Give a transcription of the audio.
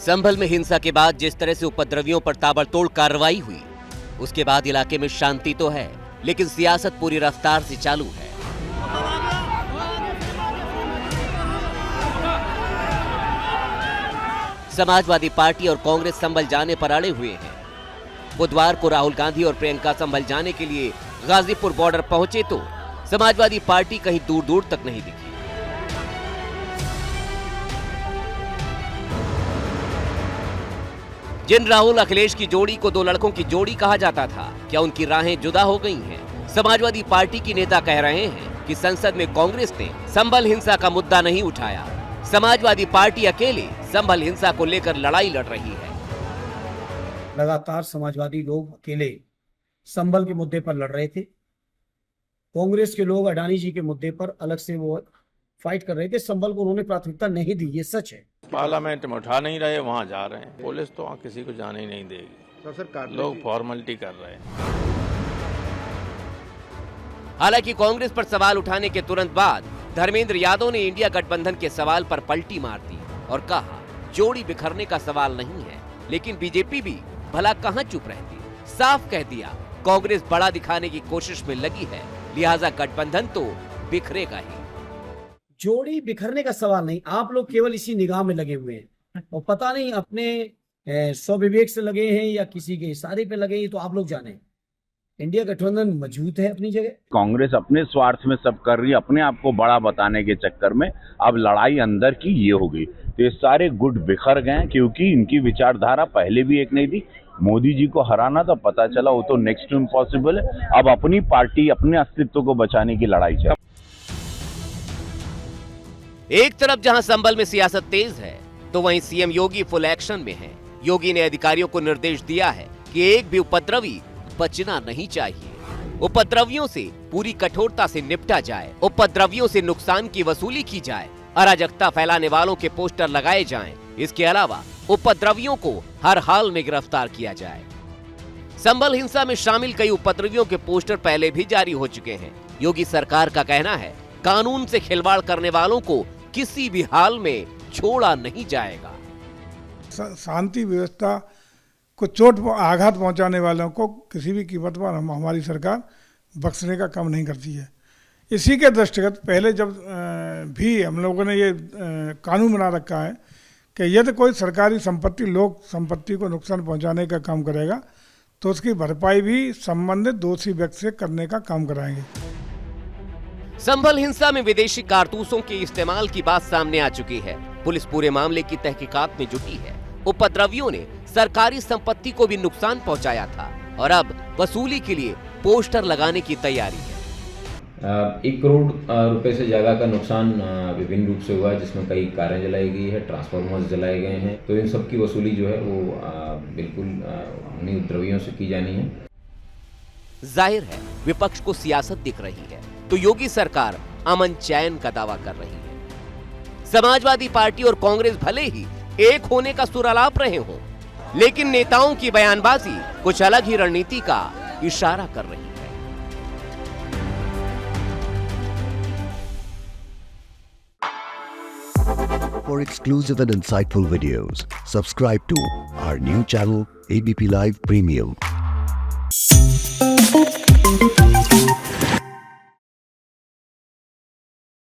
संभल में हिंसा के बाद जिस तरह से उपद्रवियों पर ताबड़तोड़ कार्रवाई हुई, उसके बाद इलाके में शांति तो है, लेकिन सियासत पूरी रफ्तार से चालू है। समाजवादी पार्टी और कांग्रेस संभल जाने पर अड़े हुए हैं। बुधवार को राहुल गांधी और प्रियंका संभल जाने के लिए गाजीपुर बॉर्डर पहुंचे तो समाजवादी पार्टी कहीं दूर दूर तक नहीं दिखी। जिन राहुल अखिलेश की जोड़ी को दो लड़कों की जोड़ी कहा जाता था, क्या उनकी राहें जुदा हो गई हैं? समाजवादी पार्टी की नेता कह रहे हैं कि संसद में कांग्रेस ने संभल हिंसा का मुद्दा नहीं उठाया। समाजवादी पार्टी अकेले संभल हिंसा को लेकर लड़ाई लड़ रही है। लगातार समाजवादी लोग अकेले संभल के मुद्दे पर लड़ रहे थे। कांग्रेस के लोग अडानी जी के मुद्दे पर अलग से वो फाइट कर रहे थे। संभल को उन्होंने प्राथमिकता नहीं दी, ये सच है। पार्लियामेंट में उठा नहीं रहे, वहाँ जा रहे हैं। पुलिस तो वहाँ किसी को जाने ही नहीं देगी। लोग फॉर्मेलिटी कर रहे हैं। हालांकि कांग्रेस पर सवाल उठाने के तुरंत बाद धर्मेंद्र यादव ने इंडिया गठबंधन के सवाल पर पलटी मार दी और कहा, जोड़ी बिखरने का सवाल नहीं है, लेकिन बीजेपी भी भला कहां चुप रहती। साफ कह दिया, कांग्रेस बड़ा दिखाने की कोशिश में लगी है, लिहाजा गठबंधन तो बिखरेगा ही। जोड़ी बिखरने का सवाल नहीं, आप लोग केवल इसी निगाह में लगे हुए हैं और पता नहीं अपने स्वविवेक से लगे हैं या किसी के इशारे पे लगे हैं, तो आप लोग जाने। इंडिया गठबंधन मजबूत है अपनी जगह। कांग्रेस अपने स्वार्थ में सब कर रही है, अपने आप को बड़ा बताने के चक्कर में अब लड़ाई अंदर की ये होगी। तो ये सारे गुट बिखर गए क्योंकि इनकी विचारधारा पहले भी एक नहीं थी। मोदी जी को हराना तो पता चला वो तो नेक्स्ट टू इम्पॉसिबल है। अब अपनी पार्टी अपने अस्तित्व को बचाने की लड़ाई चल। एक तरफ जहां संभल में सियासत तेज है, तो वहीं सीएम योगी फुल एक्शन में हैं। योगी ने अधिकारियों को निर्देश दिया है कि एक भी उपद्रवी बचना नहीं चाहिए। उपद्रवियों से पूरी कठोरता से निपटा जाए, उपद्रवियों से नुकसान की वसूली की जाए, अराजकता फैलाने वालों के पोस्टर लगाए जाएं। इसके अलावा उपद्रवियों को हर हाल में गिरफ्तार किया जाए। संभल हिंसा में शामिल कई उपद्रवियों के पोस्टर पहले भी जारी हो चुके हैं। योगी सरकार का कहना है, कानून से खिलवाड़ करने वालों को किसी भी हाल में छोड़ा नहीं जाएगा। शांति व्यवस्था को चोट आघात पहुंचाने वालों को किसी भी कीमत पर हमारी सरकार बख्शने का काम नहीं करती है। इसी के दृष्टिगत पहले जब भी हम लोगों ने ये कानून बना रखा है कि यदि कोई सरकारी संपत्ति लोक संपत्ति को नुकसान पहुंचाने का काम करेगा तो उसकी भरपाई भी संबंधित दोषी व्यक्ति से करने का काम कराएंगे। संभल हिंसा में विदेशी कारतूसों के इस्तेमाल की बात सामने आ चुकी है। पुलिस पूरे मामले की तहकीकात में जुटी है। उपद्रवियों ने सरकारी संपत्ति को भी नुकसान पहुंचाया था और अब वसूली के लिए पोस्टर लगाने की तैयारी है। 1 करोड़ रुपए से ज्यादा का नुकसान विभिन्न रूप से हुआ है, जिसमें कई कारें जलाई गई है, ट्रांसफार्मर्स जलाए गए हैं। तो इन सब की वसूली जो है वो बिल्कुल उन्हीं उपद्रवियों से की जानी है। जाहिर है विपक्ष को सियासत दिख रही है तो योगी सरकार अमन चैन का दावा कर रही है। समाजवादी पार्टी और कांग्रेस भले ही एक होने का सुर अलाप रहे हों, लेकिन नेताओं की बयानबाजी कुछ अलग ही रणनीति का इशारा कर रही है। For exclusive and insightful videos, subscribe to our new channel ABP Live Premium.